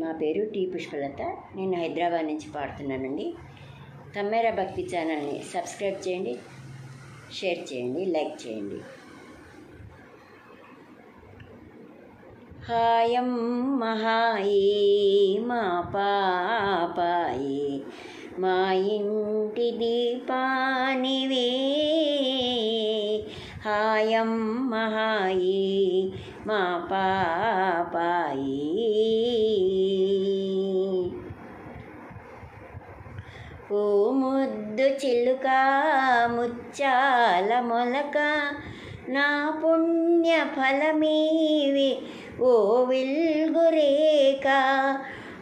నా పేరు టీ పుష్పలత. నేను హైదరాబాద్ నుంచి పాడుతున్నానండి. తమ్మేరా భక్తి ఛానల్ని సబ్స్క్రైబ్ చేయండి, షేర్ చేయండి, లైక్ చేయండి. హాయమ్మ హాయి మా పాపాయి, మా ఇంటి దీపానివే. హాయమ్మ హాయి మా పాపాయి. ఓ ముద్దు చిలుక ముచ్చాల మొలక, నా పుణ్య ఫలమీవి ఓ వెల్గురేక.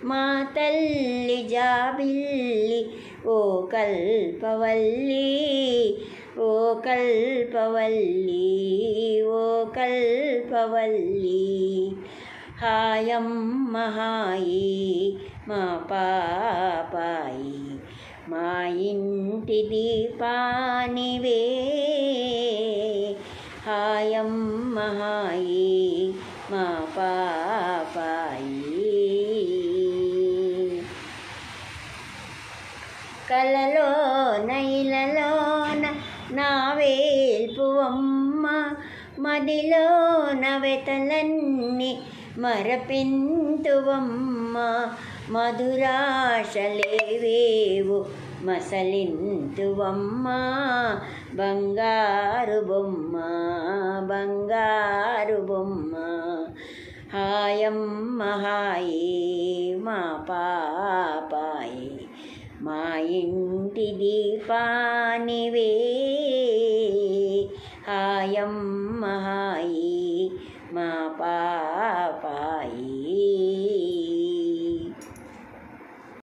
మా తల్లి జాబిల్లి ఓ కల్పవల్లి, ఓ కల్పవల్లి, ఓ కల్పవల్లి. హాయమ్మ హాయి మా పాపాయి, మా ఇంటి దీపానివే. హాయమ్మ హాయి మా పాపాయి. కలలోన ఇలలోన నా వేల్పువమ్మ, మదిలోన వెతలన్నీ మరపింతువమ్మ. మధురాశలేవేవు మసలింతువమ్మ, బంగారు బొమ్మ, బంగారు బొమ్మ. హాయమ్మ హాయి మా పాపాయి, మా ఇంటి దీపానివే. హాయమ్మ